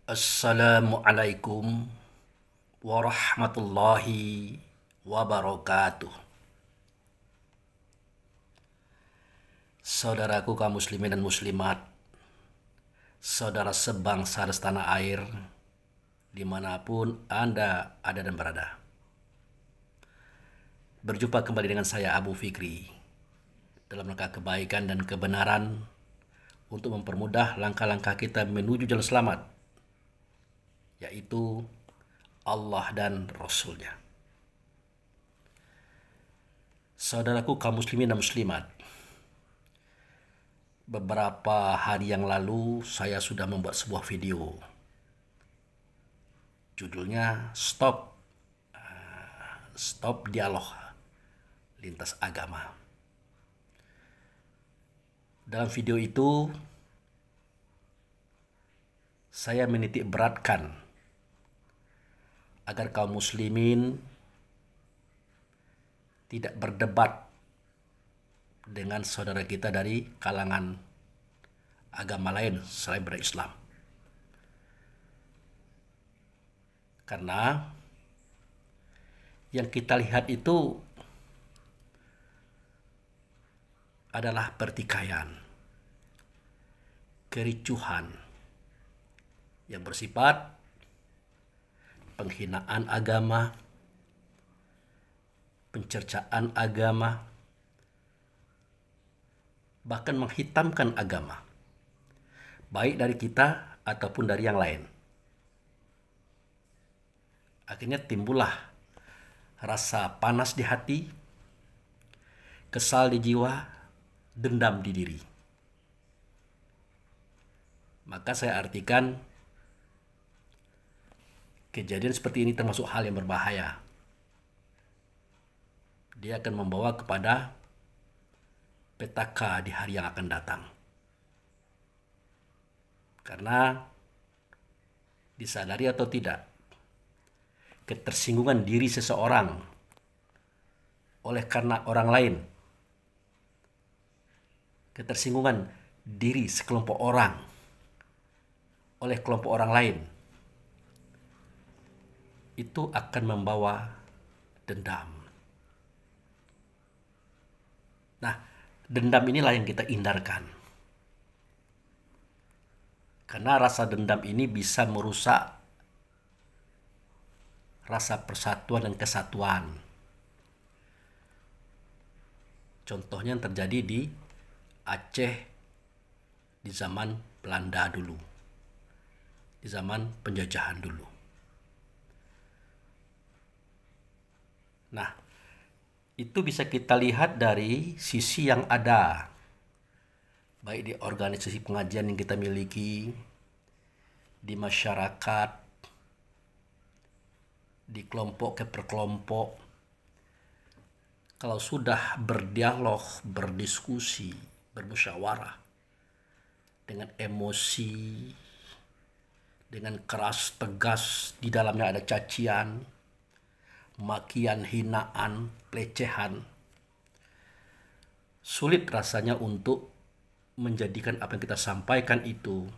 Assalamualaikum warahmatullahi wabarakatuh. Saudaraku kaum muslimin dan muslimat, saudara sebangsa dan setanah air, dimanapun Anda ada dan berada. Berjumpa kembali dengan saya Abu Fikri dalam rangka kebaikan dan kebenaran untuk mempermudah langkah-langkah kita menuju jalan selamat, yaitu Allah dan Rasul-Nya. Saudaraku kaum muslimin dan muslimat, beberapa hari yang lalu saya sudah membuat sebuah video. Judulnya Stop Dialog Lintas Agama. Dalam video itu saya menitik beratkan agar kaum muslimin tidak berdebat dengan saudara kita dari kalangan agama lain selain berislam. Karena yang kita lihat itu adalah pertikaian, kericuhan yang bersifat penghinaan agama, pencercaan agama, bahkan menghitamkan agama, baik dari kita ataupun dari yang lain. Akhirnya timbullah rasa panas di hati, kesal di jiwa, dendam di diri. Maka saya artikan kejadian seperti ini termasuk hal yang berbahaya. Dia akan membawa kepada petaka di hari yang akan datang. Karena disadari atau tidak, ketersinggungan diri seseorang oleh karena orang lain, ketersinggungan diri sekelompok orang oleh kelompok orang lain, itu akan membawa dendam. Nah, dendam inilah yang kita hindarkan. Karena rasa dendam ini bisa merusak rasa persatuan dan kesatuan. Contohnya yang terjadi di Aceh di zaman Belanda dulu, di zaman penjajahan dulu. Nah, itu bisa kita lihat dari sisi yang ada, baik di organisasi pengajian yang kita miliki, di masyarakat, di kelompok ke perkelompok. Kalau sudah berdialog, berdiskusi, bermusyawarah dengan emosi, dengan keras tegas, di dalamnya ada cacian, makian, hinaan, pelecehan, sulit rasanya untuk menjadikan apa yang kita sampaikan itu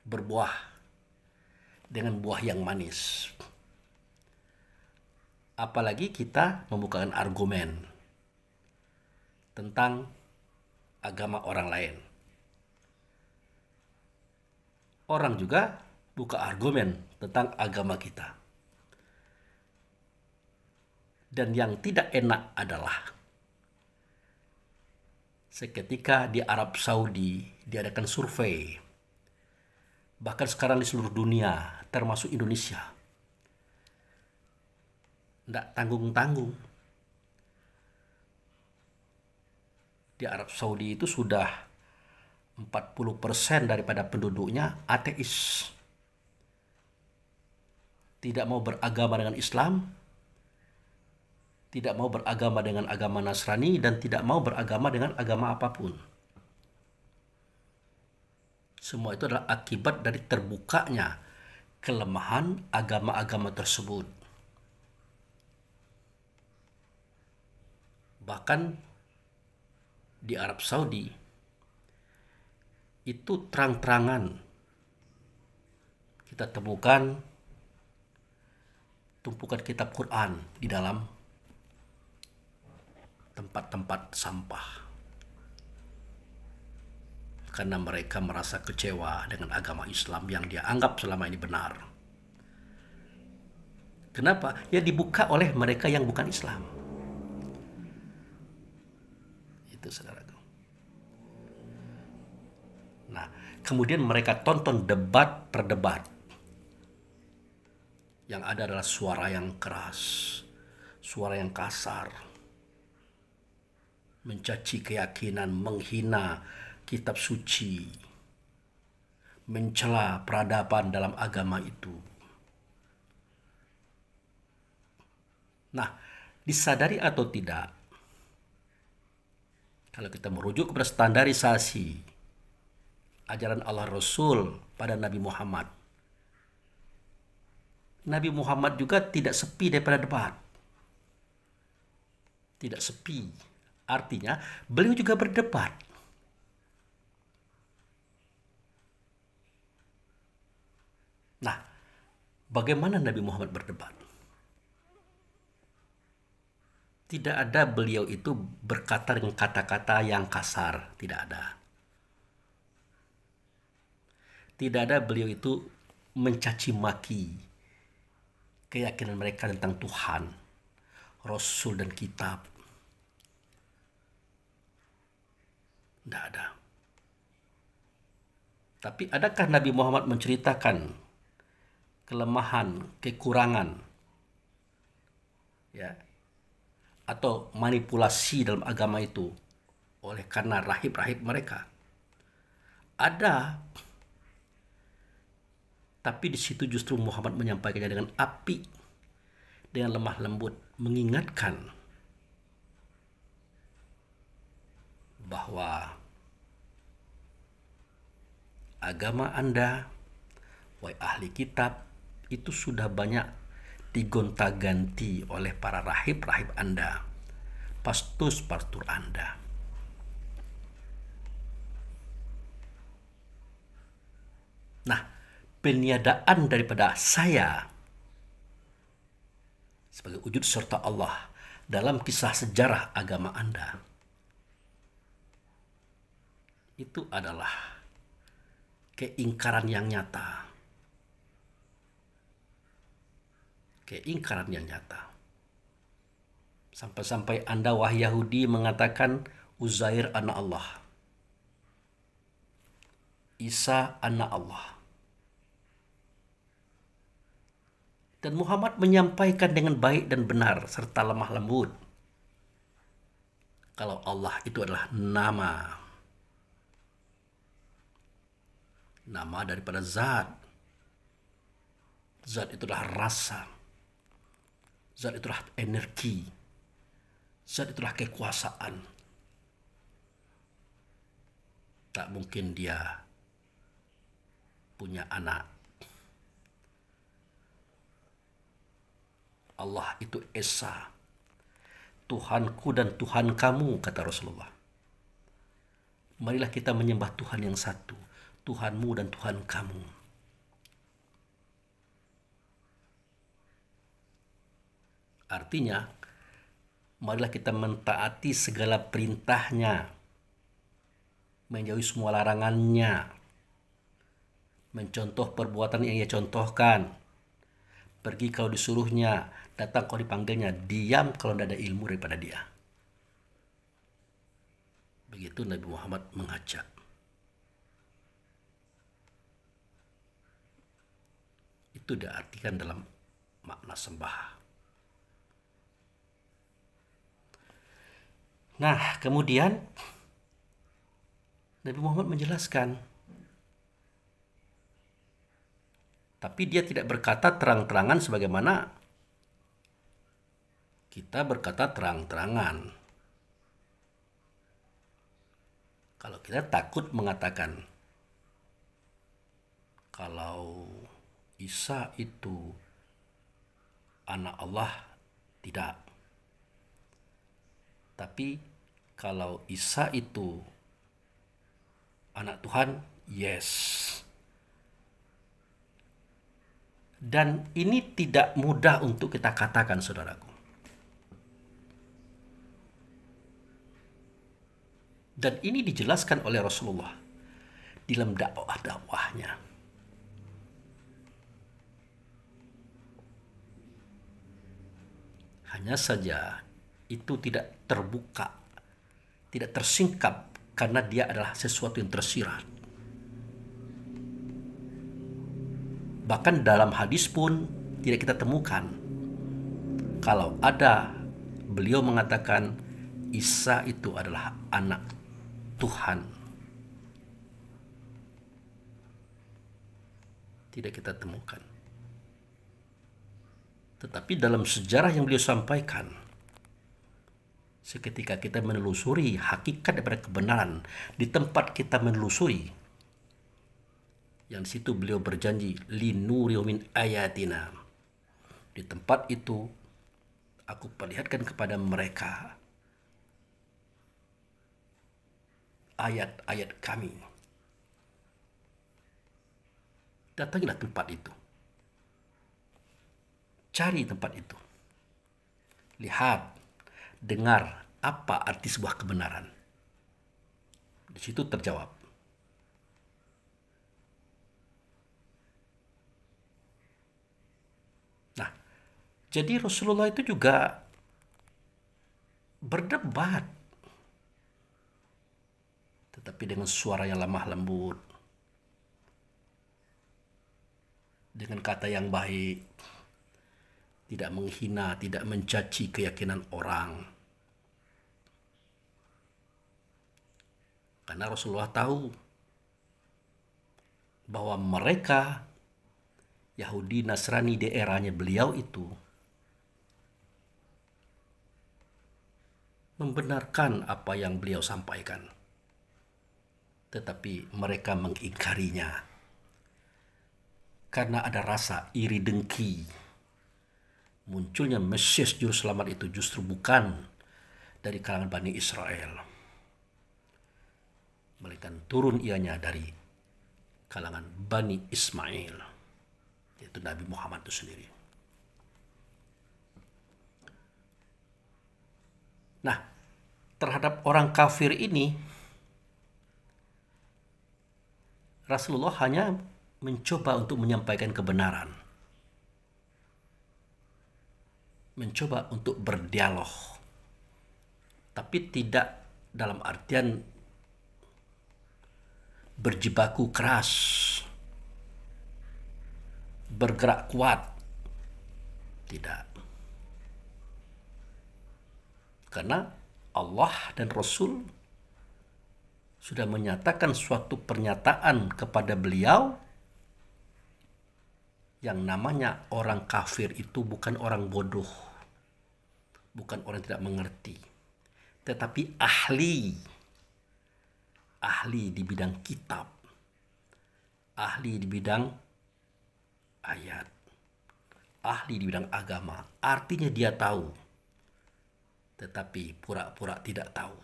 berbuah dengan buah yang manis. Apalagi kita membukakan argumen tentang agama orang lain. Orang juga buka argumen tentang agama kita. Dan yang tidak enak adalah seketika di Arab Saudi diadakan survei, bahkan sekarang di seluruh dunia termasuk Indonesia, tidak tanggung-tanggung. Di Arab Saudi itu sudah 40% daripada penduduknya ateis. Tidak mau beragama dengan Islam, tidak mau beragama dengan agama Nasrani, dan tidak mau beragama dengan agama apapun. Semua itu adalah akibat dari terbukanya kelemahan agama-agama tersebut. Bahkan di Arab Saudi itu terang-terangan kita temukan tumpukan kitab Quran di dalam tempat-tempat sampah. Karena mereka merasa kecewa dengan agama Islam yang dia anggap selama ini benar. Kenapa? Ya dibuka oleh mereka yang bukan Islam. Itu saudaraku. Nah, kemudian mereka tonton debat per debat. Yang ada adalah suara yang keras, suara yang kasar, mencaci keyakinan, menghina kitab suci, mencela peradaban dalam agama itu. Nah, disadari atau tidak, kalau kita merujuk kepada standarisasi ajaran Allah Rasul pada Nabi Muhammad, Nabi Muhammad juga tidak sepi daripada debat. Tidak sepi. Artinya beliau juga berdebat. Nah, bagaimana Nabi Muhammad berdebat? Tidak ada beliau itu berkata dengan kata-kata yang kasar. Tidak ada. Tidak ada beliau itu mencaci maki keyakinan mereka tentang Tuhan, Rasul dan kitab. Tidak ada. Tapi adakah Nabi Muhammad menceritakan kelemahan, kekurangan, ya, atau manipulasi dalam agama itu oleh karena rahib-rahib mereka? Ada. Tapi di situ justru Muhammad menyampaikannya dengan api, dengan lemah lembut, mengingatkan bahwa agama Anda, wahai ahli kitab, itu sudah banyak digonta-ganti oleh para rahib-rahib Anda, pastus-pastur Anda. Nah, peniadaan daripada saya sebagai wujud serta Allah dalam kisah sejarah agama Anda itu adalah keingkaran yang nyata. Keingkaran yang nyata. Sampai-sampai Anda wahai Yahudi mengatakan Uzair anak Allah, Isa anak Allah. Dan Muhammad menyampaikan dengan baik dan benar serta lemah lembut kalau Allah itu adalah nama daripada zat. Zat itulah rasa. Zat itulah energi. Zat itulah kekuasaan. Tak mungkin dia punya anak. Allah itu Esa, Tuhanku dan Tuhan kamu, kata Rasulullah. Marilah kita menyembah Tuhan yang satu, Tuhanmu dan Tuhan kamu. Artinya, marilah kita mentaati segala perintahnya, menjauhi semua larangannya, mencontoh perbuatan yang ia contohkan, pergi kalau disuruhnya, datang kalau dipanggilnya, diam kalau tidak ada ilmu daripada dia. Begitu Nabi Muhammad mengajak. Itu diartikan dalam makna sembah. Nah, kemudian Nabi Muhammad menjelaskan, tapi dia tidak berkata terang-terangan sebagaimana kita berkata terang-terangan. Kalau kita takut mengatakan kalau Isa itu anak Allah, tidak. Tapi kalau Isa itu anak Tuhan, yes. Dan ini tidak mudah untuk kita katakan, saudaraku. Dan ini dijelaskan oleh Rasulullah di dalam dakwah-dakwahnya. Hanya saja itu tidak terbuka, tidak tersingkap karena dia adalah sesuatu yang tersirat. Bahkan dalam hadis pun tidak kita temukan kalau ada beliau mengatakan Isa itu adalah anak Tuhan. Tidak kita temukan. Tetapi dalam sejarah yang beliau sampaikan, seketika kita menelusuri hakikat daripada kebenaran, di tempat kita menelusuri, yang di situ beliau berjanji linuriyu min ayatina. Di tempat itu aku perlihatkan kepada mereka ayat-ayat kami. Datangilah tempat itu. Cari tempat itu. Lihat, dengar apa arti sebuah kebenaran. Di situ terjawab. Jadi Rasulullah itu juga berdebat, tetapi dengan suara yang lemah lembut, dengan kata yang baik, tidak menghina, tidak mencaci keyakinan orang. Karena Rasulullah tahu bahwa mereka Yahudi Nasrani di eranya beliau itu membenarkan apa yang beliau sampaikan, tetapi mereka mengingkarinya karena ada rasa iri dengki. Munculnya Mesias Juru Selamat itu justru bukan dari kalangan Bani Israel, melainkan turun ianya dari kalangan Bani Ismail, yaitu Nabi Muhammad itu sendiri. Nah, terhadap orang kafir ini, Rasulullah hanya mencoba untuk menyampaikan kebenaran. Mencoba untuk berdialog. Tapi tidak dalam artian berjibaku keras, bergerak kuat. Tidak. Karena Allah dan Rasul sudah menyatakan suatu pernyataan kepada beliau yang namanya orang kafir itu bukan orang bodoh, bukan orang tidak mengerti, tetapi ahli di bidang kitab, ahli di bidang ayat, ahli di bidang agama. Artinya dia tahu, tetapi pura-pura tidak tahu.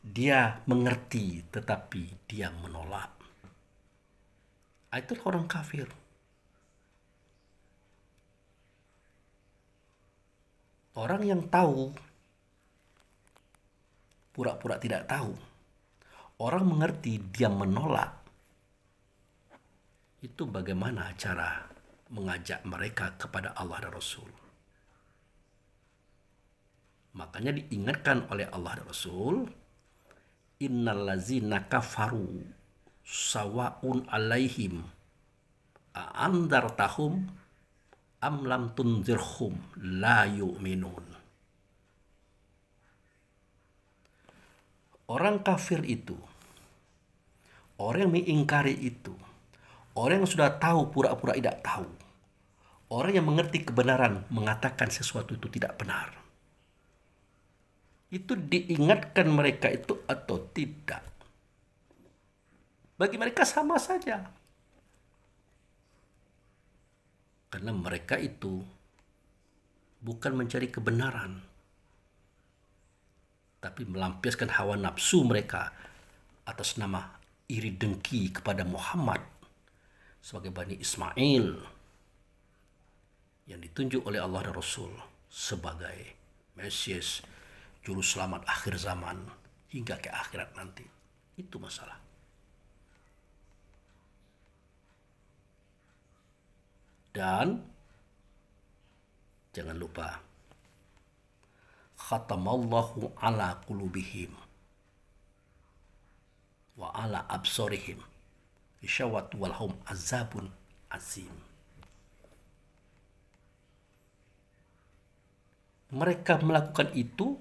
Dia mengerti, tetapi dia menolak. Itu orang kafir. Orang yang tahu, pura-pura tidak tahu. Orang mengerti, dia menolak. Itu bagaimana cara mengajak mereka kepada Allah dan Rasul. Makanya diingatkan oleh Allah dan Rasul, innal ladzina kafaru sawaun alaihim a'andartahum am lam tunzirhum la yu'minun. Orang kafir itu, orang yang mengingkari itu, orang yang sudah tahu pura-pura tidak tahu, orang yang mengerti kebenaran mengatakan sesuatu itu tidak benar. Itu diingatkan mereka itu atau tidak? Bagi mereka sama saja. Karena mereka itu bukan mencari kebenaran, tapi melampiaskan hawa nafsu mereka atas nama iri dengki kepada Muhammad sebagai Bani Ismail yang ditunjuk oleh Allah dan Rasul sebagai Mesias, juru selamat akhir zaman hingga ke akhirat nanti. Itu masalah. Dan jangan lupa, khatamallahu ala qulubihim wa ala absorihim isyawat walhum azabun azim. Mereka melakukan itu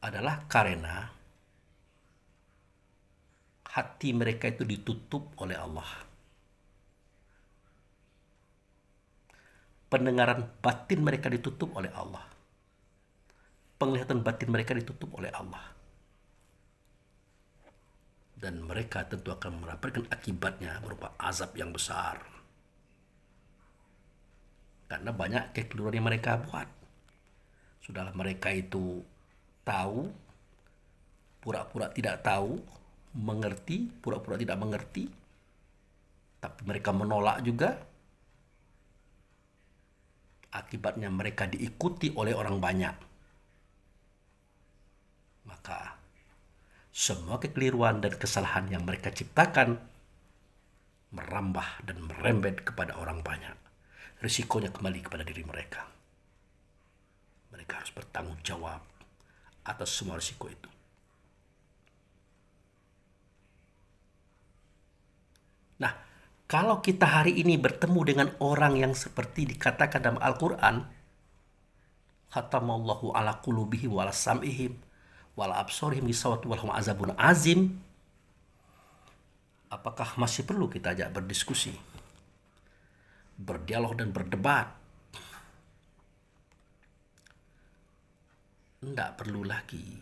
adalah karena hati mereka itu ditutup oleh Allah. Pendengaran batin mereka ditutup oleh Allah. Penglihatan batin mereka ditutup oleh Allah. Dan mereka tentu akan mendapatkan akibatnya berupa azab yang besar. Karena banyak kekeliruan yang mereka buat. Sudahlah mereka itu tahu, pura-pura tidak tahu, mengerti, pura-pura tidak mengerti, tapi mereka menolak juga. Akibatnya mereka diikuti oleh orang banyak. Maka semua kekeliruan dan kesalahan yang mereka ciptakan merambah dan merembet kepada orang banyak. Risikonya kembali kepada diri mereka. Mereka harus bertanggung jawab atas semua risiko itu. Nah, kalau kita hari ini bertemu dengan orang yang seperti dikatakan dalam Al-Quran, khatamallahu ala qulubihim wa ala sam'ihim wa ala absorihim gisawatu walhum azabun azim, apakah masih perlu kita ajak berdiskusi, berdialog dan berdebat? Tidak perlu lagi.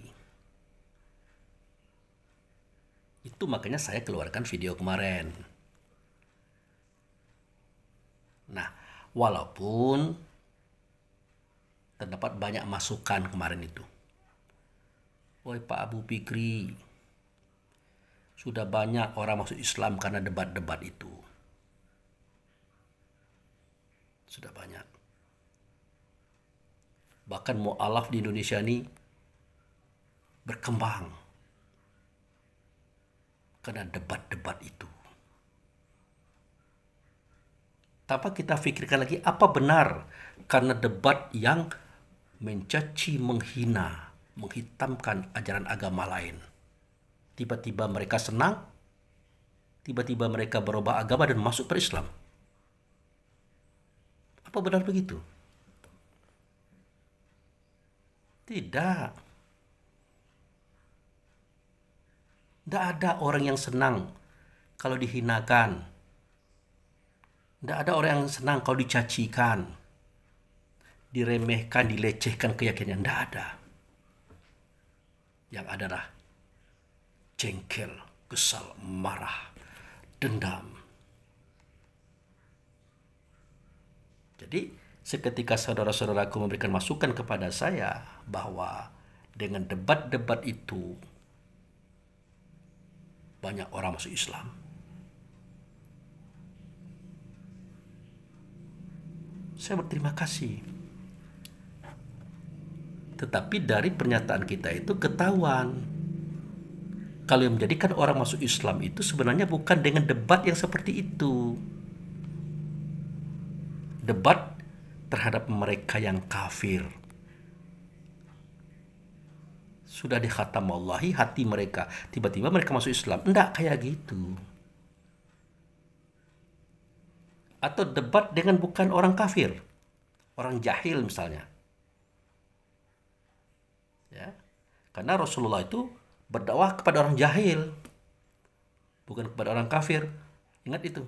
Itu makanya saya keluarkan video kemarin. Nah, walaupun terdapat banyak masukan kemarin itu. Woi Pak Abu Fikri, sudah banyak orang masuk Islam karena debat-debat itu. Sudah banyak. Bahkan mu'alaf di Indonesia ini berkembang karena debat-debat itu. Tanpa kita pikirkan lagi apa benar karena debat yang mencaci, menghina, menghitamkan ajaran agama lain. Tiba-tiba mereka senang, tiba-tiba mereka berubah agama dan masuk ke Islam. Apa benar begitu? Tidak. Tidak ada orang yang senang kalau dihinakan. Tidak ada orang yang senang kalau dicacikan, diremehkan, dilecehkan keyakinannya. Tidak ada. Yang adalah jengkel, kesal, marah, dendam. Jadi seketika saudara-saudaraku memberikan masukan kepada saya bahwa dengan debat-debat itu banyak orang masuk Islam, saya berterima kasih. Tetapi dari pernyataan kita itu ketahuan kalau yang menjadikan orang masuk Islam itu sebenarnya bukan dengan debat yang seperti itu. Debat terhadap mereka yang kafir. Sudah dikhatamallahi hati mereka, tiba-tiba mereka masuk Islam. Enggak kayak gitu. Atau debat dengan bukan orang kafir, orang jahil misalnya. Ya. Karena Rasulullah itu berdakwah kepada orang jahil, bukan kepada orang kafir. Ingat itu.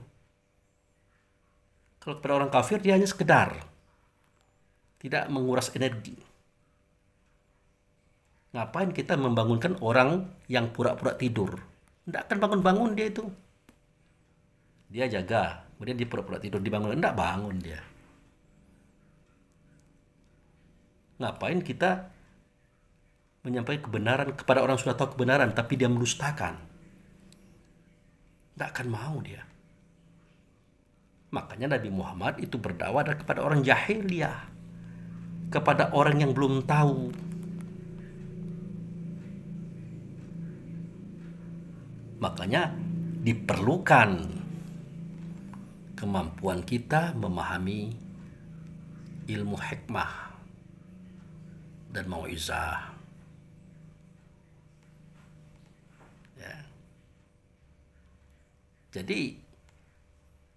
Kalau kepada orang kafir dia hanya sekedar tidak menguras energi. Ngapain kita membangunkan orang yang pura-pura tidur? Tidak akan bangun-bangun dia itu. Dia jaga, kemudian dia pura-pura tidur, dibangun. Tidak bangun dia. Ngapain kita menyampaikan kebenaran kepada orang yang sudah tahu kebenaran, tapi dia mendustakan? Tidak akan mau dia. Makanya Nabi Muhammad itu berdakwah kepada orang jahiliyah, kepada orang yang belum tahu. Makanya diperlukan kemampuan kita memahami ilmu hikmah dan mau'izah. Ya. Jadi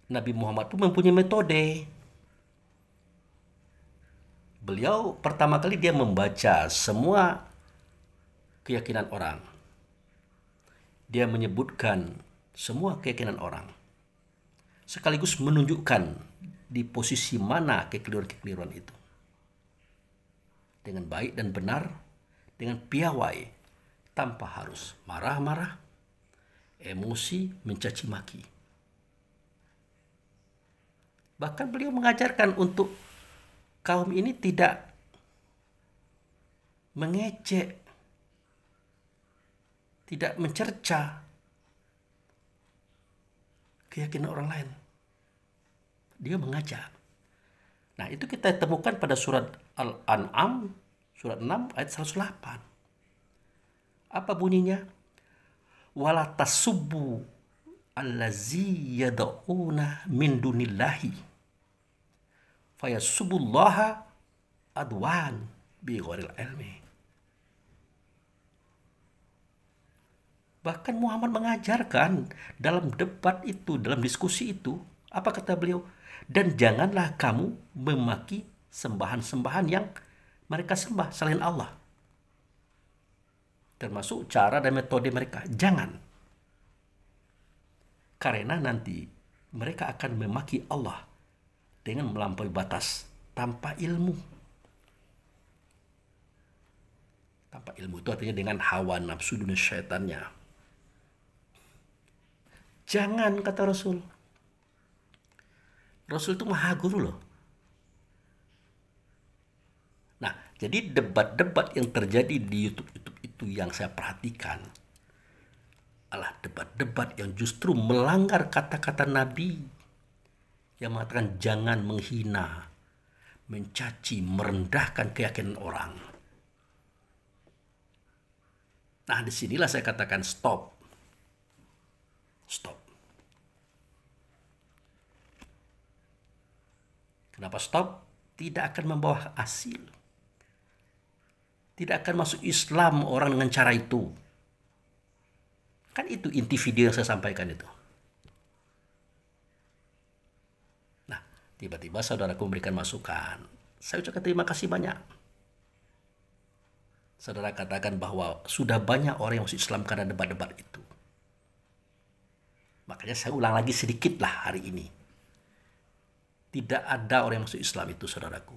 Nabi Muhammad itu mempunyai metode. Beliau pertama kali dia membaca semua keyakinan orang. Dia menyebutkan semua keyakinan orang. Sekaligus menunjukkan di posisi mana kekeliruan-kekeliruan itu. Dengan baik dan benar, dengan piawai, tanpa harus marah-marah, emosi, mencaci maki. Bahkan beliau mengajarkan untuk kaum ini tidak mengejek, tidak mencerca keyakinan orang lain. Dia mengajak. Nah, itu kita temukan pada surat Al-An'am, surat 6 ayat 108. Apa bunyinya? Wala tasubbu allazi yad'una min dunillahi fayasubullaha adwan bi ghairil ilmi. Bahkan Muhammad mengajarkan dalam debat itu, dalam diskusi itu, apa kata beliau? Dan janganlah kamu memaki sembahan-sembahan yang mereka sembah selain Allah. Termasuk cara dan metode mereka. Jangan. Karena nanti mereka akan memaki Allah dengan melampaui batas tanpa ilmu. Tanpa ilmu itu artinya dengan hawa nafsu dunia syaitannya. Jangan, kata Rasul. Rasul itu maha guru loh. Nah, jadi debat-debat yang terjadi di YouTube itu yang saya perhatikan adalah debat-debat yang justru melanggar kata-kata Nabi yang mengatakan jangan menghina, mencaci, merendahkan keyakinan orang. Nah, disinilah saya katakan stop. Stop. Kenapa stop? Tidak akan membawa hasil. Tidak akan masuk Islam orang dengan cara itu. Kan itu inti video yang saya sampaikan itu. Nah, tiba-tiba saudaraku memberikan masukan. Saya ucapkan terima kasih banyak. Saudara katakan bahwa sudah banyak orang yang masuk Islam karena debat-debat itu. Makanya saya ulang lagi sedikit lah hari ini. Tidak ada orang yang masuk Islam itu, saudaraku.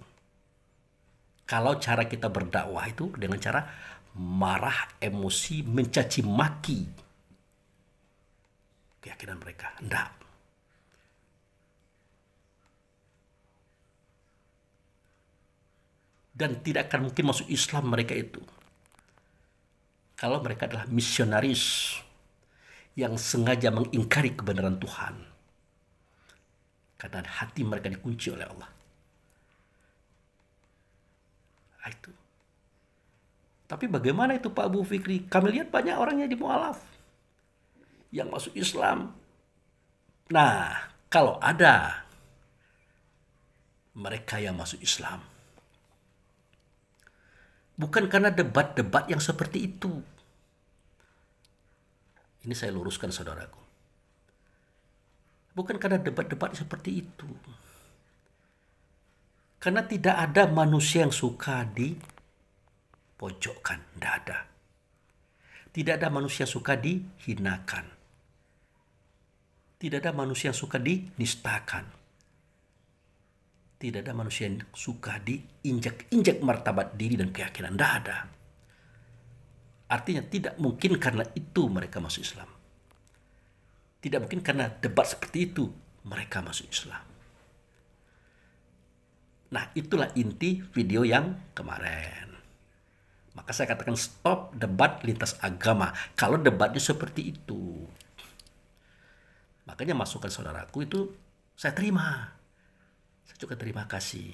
Kalau cara kita berdakwah itu dengan cara marah, emosi, mencaci maki keyakinan mereka. Tidak. Dan tidak akan mungkin masuk Islam mereka itu. Kalau mereka adalah misionaris yang sengaja mengingkari kebenaran Tuhan. Karena hati mereka dikunci oleh Allah. Itu. Tapi bagaimana itu Pak Abu Fikri? Kami lihat banyak orangnya di mualaf yang masuk Islam. Nah, kalau ada mereka yang masuk Islam, bukan karena debat-debat yang seperti itu. Ini saya luruskan, saudaraku. Bukan karena debat-debat seperti itu. Karena tidak ada manusia yang suka dipojokkan. Tidak ada. Tidak ada manusia yang suka dihinakan. Tidak ada manusia yang suka dinistakan. Tidak ada manusia yang suka diinjak-injak martabat diri dan keyakinan. Tidak ada. Artinya tidak mungkin karena itu mereka masuk Islam. Tidak mungkin karena debat seperti itu mereka masuk Islam. Nah, itulah inti video yang kemarin. Maka saya katakan stop debat lintas agama. Kalau debatnya seperti itu. Makanya masukan saudaraku itu saya terima. Saya juga terima kasih.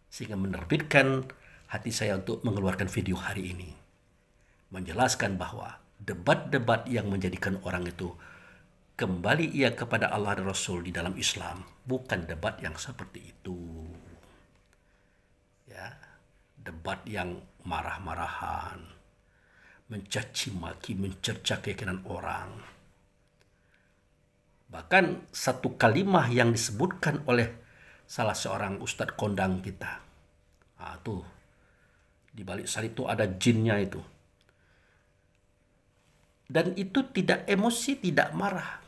Sehingga menerbitkan hati saya untuk mengeluarkan video hari ini. Menjelaskan bahwa debat-debat yang menjadikan orang itu kembali ia kepada Allah dan Rasul di dalam Islam bukan debat yang seperti itu. Ya, debat yang marah-marahan, mencaci maki, mencerca keyakinan orang. Bahkan satu kalimah yang disebutkan oleh salah seorang ustadz kondang kita. Tuh, di balik salib itu ada jinnya itu. Dan itu tidak emosi, tidak marah.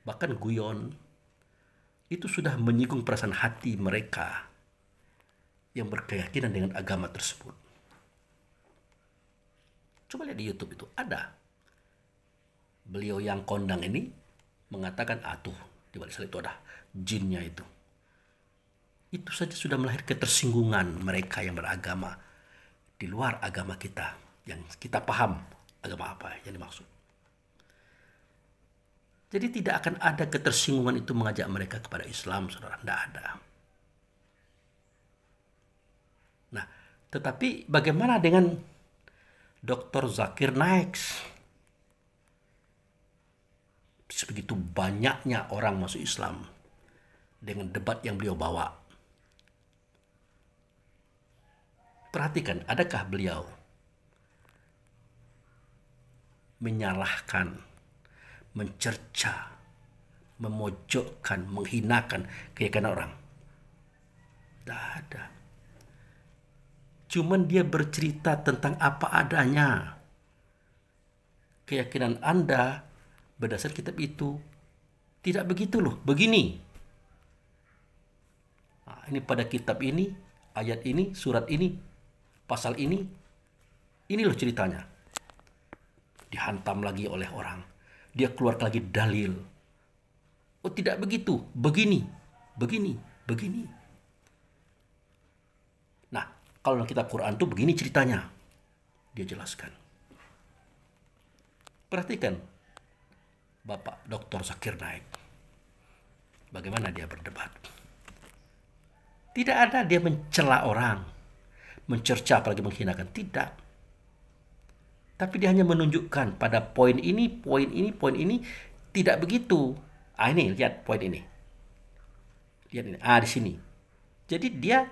Bahkan guyon. Itu sudah menyinggung perasaan hati mereka yang berkeyakinan dengan agama tersebut. Coba lihat di YouTube itu, ada. Beliau yang kondang ini mengatakan, tuh, di balik salib itu ada jinnya itu. Itu saja sudah melahirkan ketersinggungan mereka yang beragama di luar agama kita, yang kita paham agama apa yang dimaksud. Jadi tidak akan ada ketersinggungan itu mengajak mereka kepada Islam, saudara. Tidak ada. Nah, tetapi bagaimana dengan Dr. Zakir Naik? Sebegitu banyaknya orang masuk Islam dengan debat yang beliau bawa. Perhatikan, adakah beliau menyalahkan, mencerca, memojokkan, menghinakan keyakinan orang? Tidak ada. Cuman dia bercerita tentang apa adanya. Keyakinan Anda berdasar kitab itu tidak begitu loh, begini. Ini pada kitab ini, ayat ini, surat ini, pasal ini loh ceritanya. Dihantam lagi oleh orang. Dia keluar lagi dalil. Oh, tidak begitu, begini, begini, begini. Nah, kalau dalam kitab Quran itu begini ceritanya. Dia jelaskan. Perhatikan Bapak Dr. Zakir Naik. Bagaimana dia berdebat. Tidak ada dia mencela orang, mencerca apalagi menghinakan. Tidak. Tapi dia hanya menunjukkan pada poin ini, poin ini, poin ini. Tidak begitu. Ini, lihat poin ini. Lihat ini. Di sini. Jadi dia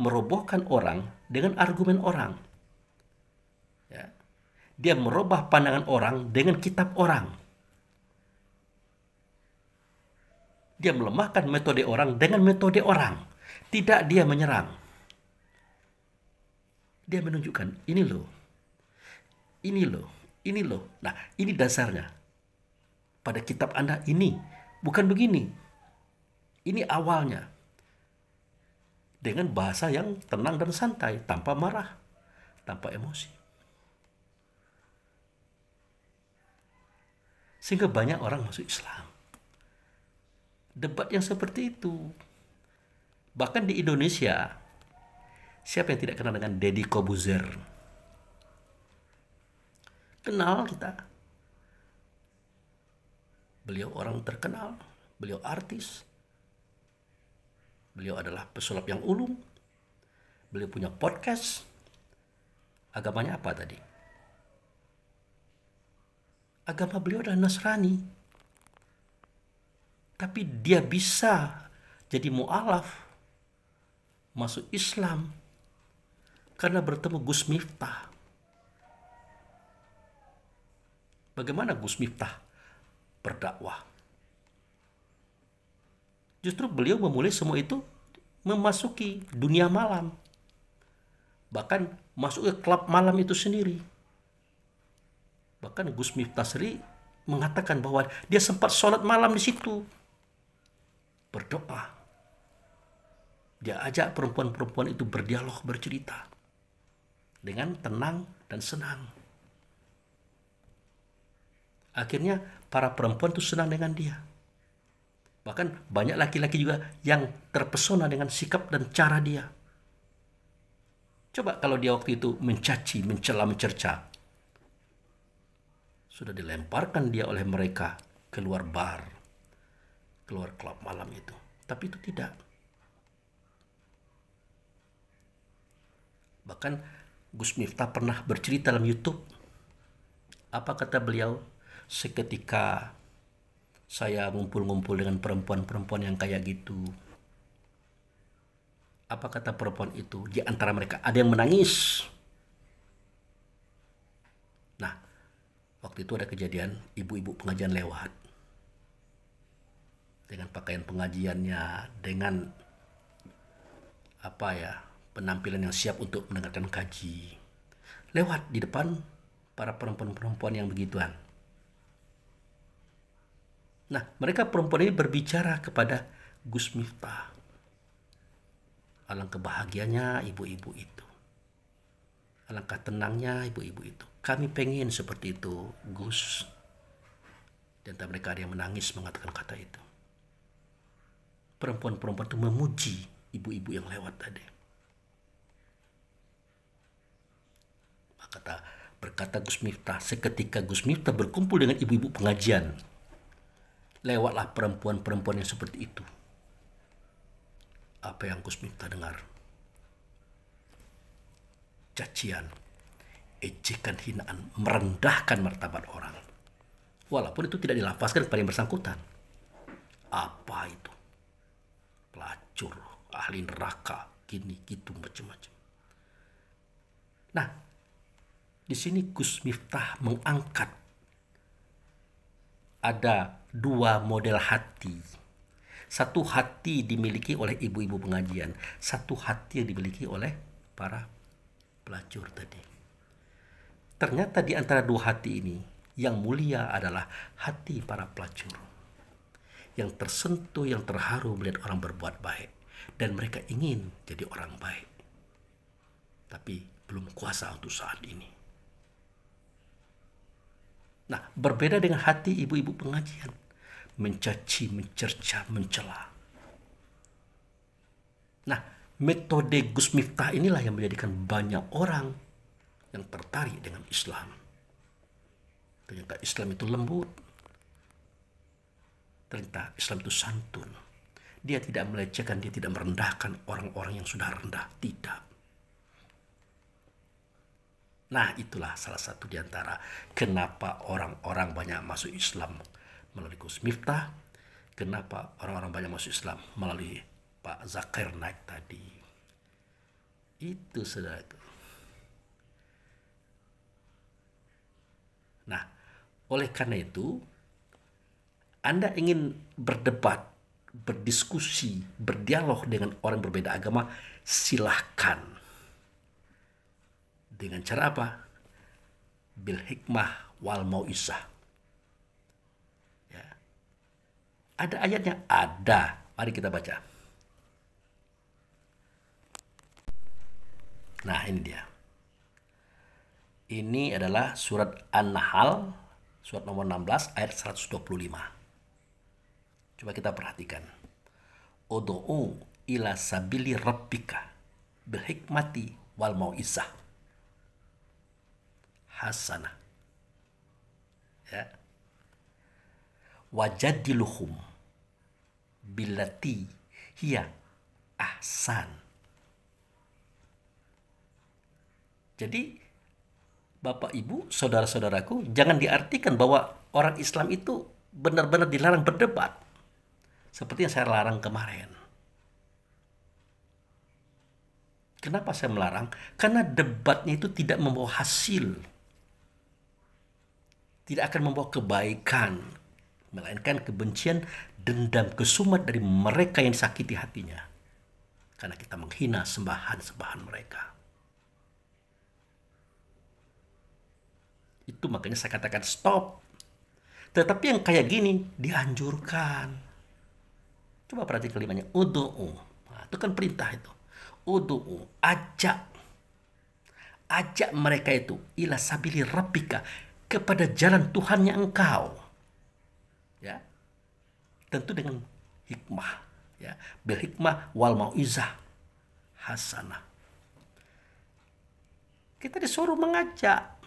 merobohkan orang dengan argumen orang. Ya. Dia merubah pandangan orang dengan kitab orang. Dia melemahkan metode orang dengan metode orang. Tidak dia menyerang. Dia menunjukkan, ini loh. Ini loh, ini loh. Nah, ini dasarnya. Pada kitab Anda ini, bukan begini. Ini awalnya. Dengan bahasa yang tenang dan santai, tanpa marah, tanpa emosi. Sehingga banyak orang masuk Islam. Debat yang seperti itu. Bahkan di Indonesia, siapa yang tidak kenal dengan Deddy Corbuzier? Kenal kita. Beliau orang terkenal, beliau artis. Beliau adalah pesulap yang ulung. Beliau punya podcast. Agamanya apa tadi? Agama beliau adalah Nasrani. Tapi dia bisa jadi mu'alaf, masuk Islam, karena bertemu Gus Miftah. Bagaimana Gus Miftah berdakwah? Justru beliau memulai semua itu memasuki dunia malam. Bahkan masuk ke klub malam itu sendiri. Bahkan Gus Miftah sendiri mengatakan bahwa dia sempat sholat malam di situ. Berdoa. Dia ajak perempuan-perempuan itu berdialog, bercerita. Dengan tenang dan senang. Akhirnya para perempuan itu senang dengan dia. Bahkan banyak laki-laki juga yang terpesona dengan sikap dan cara dia. Coba kalau dia waktu itu mencaci, mencela, mencerca. Sudah dilemparkan dia oleh mereka keluar bar, keluar klub malam itu. Tapi itu tidak. Bahkan Gus Miftah pernah bercerita dalam YouTube. Apa kata beliau? Seketika saya ngumpul-ngumpul dengan perempuan-perempuan yang kayak gitu. Apa kata perempuan itu? Di antara mereka ada yang menangis. Nah, waktu itu ada kejadian ibu-ibu pengajian lewat. Dengan pakaian pengajiannya, dengan penampilan yang siap untuk mendengarkan kaji. Lewat di depan para perempuan-perempuan yang begituan. Nah, mereka perempuan ini berbicara kepada Gus Miftah. Alangkah bahagianya ibu-ibu itu. Alangkah tenangnya ibu-ibu itu. Kami pengen seperti itu, Gus. Dan mereka ada yang menangis mengatakan kata itu. Perempuan-perempuan itu memuji ibu-ibu yang lewat tadi. Berkata Gus Miftah, seketika Gus Miftah berkumpul dengan ibu-ibu pengajian, lewatlah perempuan-perempuan yang seperti itu. Apa yang Gus Miftah dengar? Cacian, ejekan, hinaan, merendahkan martabat orang. Walaupun itu tidak dilafazkan kepada yang bersangkutan. Apa itu? Pelacur, ahli neraka, gini gitu macam-macam. Nah, di sini Gus Miftah mengangkat ada dua model hati. Satu hati dimiliki oleh ibu-ibu pengajian, satu hati yang dimiliki oleh para pelacur tadi. Ternyata di antara dua hati ini, yang mulia adalah hati para pelacur. Yang tersentuh, yang terharu melihat orang berbuat baik. Dan mereka ingin jadi orang baik. Tapi belum kuasa untuk saat ini. Nah, berbeda dengan hati ibu-ibu pengajian. Mencaci, mencerca, mencela. Nah, metode Gus Miftah inilah yang menjadikan banyak orang yang tertarik dengan Islam. Ternyata Islam itu lembut. Ternyata Islam itu santun. Dia tidak melecehkan, dia tidak merendahkan orang-orang yang sudah rendah. Tidak. Nah, itulah salah satu di antara kenapa orang-orang banyak masuk Islam melalui Gus Miftah. Kenapa orang-orang banyak masuk Islam melalui Pak Zakir Naik tadi. Itu saudaraku. Nah, oleh karena itu, Anda ingin berdebat, berdiskusi, berdialog dengan orang berbeda agama, silahkan. Dengan cara apa? Bil hikmah wal mau'izah. Ya. Ada ayatnya? Ada. Mari kita baca. Nah, ini dia. Ini adalah surat An-Nahl, surat nomor 16 ayat 125. Coba kita perhatikan. Ud'u ila sabili rabbika bil hikmati wal mau'izah hasanah. Ya. Wajadiluhum billati hiya ahsan. Jadi, Bapak Ibu, saudara-saudaraku, jangan diartikan bahwa orang Islam itu benar-benar dilarang berdebat. Seperti yang saya larang kemarin. Kenapa saya melarang? Karena debatnya itu tidak membawa hasil. Tidak akan membawa kebaikan. Melainkan kebencian, dendam, kesumat dari mereka yang disakiti hatinya. Karena kita menghina sembahan-sembahan mereka. Itu makanya saya katakan stop. Tetapi yang kayak gini dianjurkan. Coba perhatikan kalimatnya. Udu'u. Nah, itu kan perintah itu. Udu'u. Ajak. Ajak mereka itu. Ila sabili rabbika. Kepada jalan Tuhannya engkau. Ya. Tentu dengan hikmah. Ya. Bil hikmah wal mau'izah hasanah. Kita disuruh mengajak.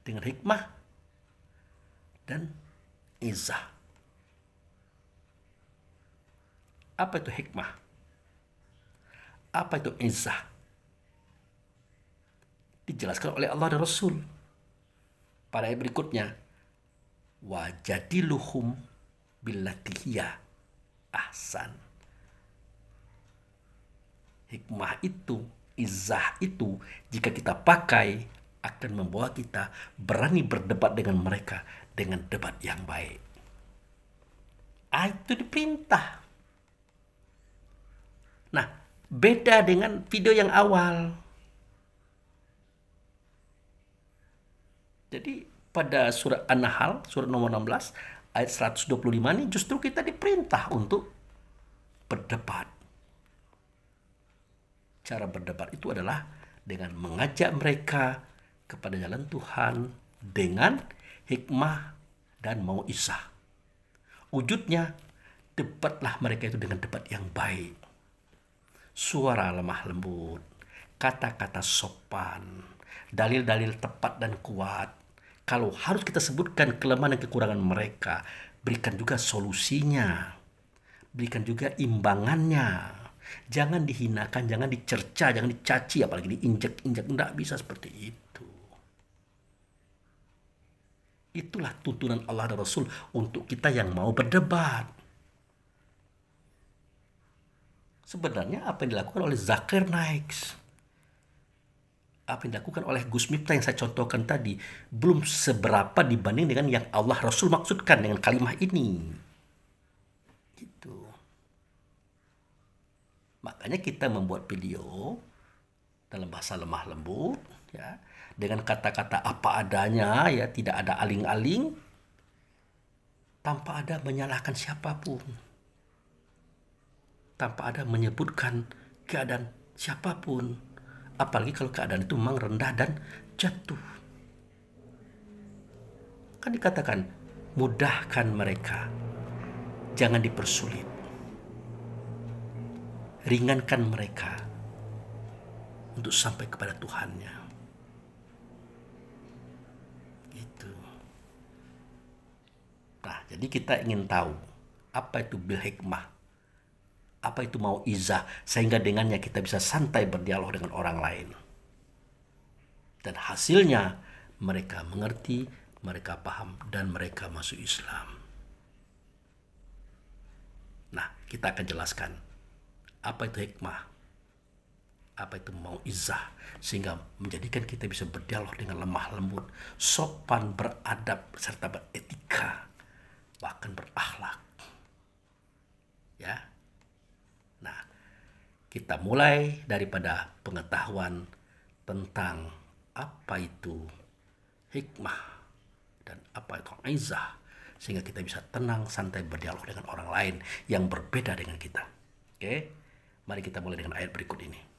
Dengan hikmah. dan izah. Apa itu hikmah? Apa itu izah? Dijelaskan oleh Allah dan Rasul pada ayat berikutnya. Wajadiluhum billati hiya ahsan. Hikmah itu, izah itu, jika kita pakai akan membawa kita berani berdebat dengan mereka dengan debat yang baik. Itu diperintah. Nah, beda dengan video yang awal. Jadi pada surat An-Nahl, surat nomor 16, ayat 125 ini justru kita diperintah untuk berdebat. Cara berdebat itu adalah dengan mengajak mereka kepada jalan Tuhan dengan hikmah dan mau'izah. Wujudnya, debatlah mereka itu dengan debat yang baik. Suara lemah lembut, kata-kata sopan, dalil-dalil tepat dan kuat. Kalau harus kita sebutkan kelemahan dan kekurangan mereka, berikan juga solusinya. Berikan juga imbangannya. Jangan dihinakan, jangan dicerca, jangan dicaci, apalagi diinjak-injak. Tidak bisa seperti itu. Itulah tuntunan Allah dan Rasul untuk kita yang mau berdebat. Sebenarnya apa yang dilakukan oleh Zakir Naik, apa yang dilakukan oleh Gus Miftah yang saya contohkan tadi, belum seberapa dibanding dengan yang Allah Rasul maksudkan dengan kalimat ini. Gitu. Makanya kita membuat video dalam bahasa lemah lembut, ya, dengan kata-kata apa adanya, ya, tidak ada aling-aling, tanpa ada menyalahkan siapapun, tanpa ada menyebutkan keadaan siapapun, apalagi kalau keadaan itu memang rendah dan jatuh. Kan dikatakan, mudahkan mereka, jangan dipersulit. Ringankan mereka untuk sampai kepada Tuhannya. Gitu. Nah, jadi kita ingin tahu apa itu bil hikmah, apa itu mau'izah, sehingga dengannya kita bisa santai berdialog dengan orang lain. Dan hasilnya mereka mengerti, mereka paham, dan mereka masuk Islam. Nah, kita akan jelaskan apa itu hikmah, apa itu mau'izah, sehingga menjadikan kita bisa berdialog dengan lemah lembut, sopan, beradab, serta beretika, bahkan berakhlak. Ya. Nah, kita mulai daripada pengetahuan tentang apa itu hikmah dan apa itu izah, sehingga kita bisa tenang, santai berdialog dengan orang lain yang berbeda dengan kita. Oke, mari kita mulai dengan ayat berikut ini.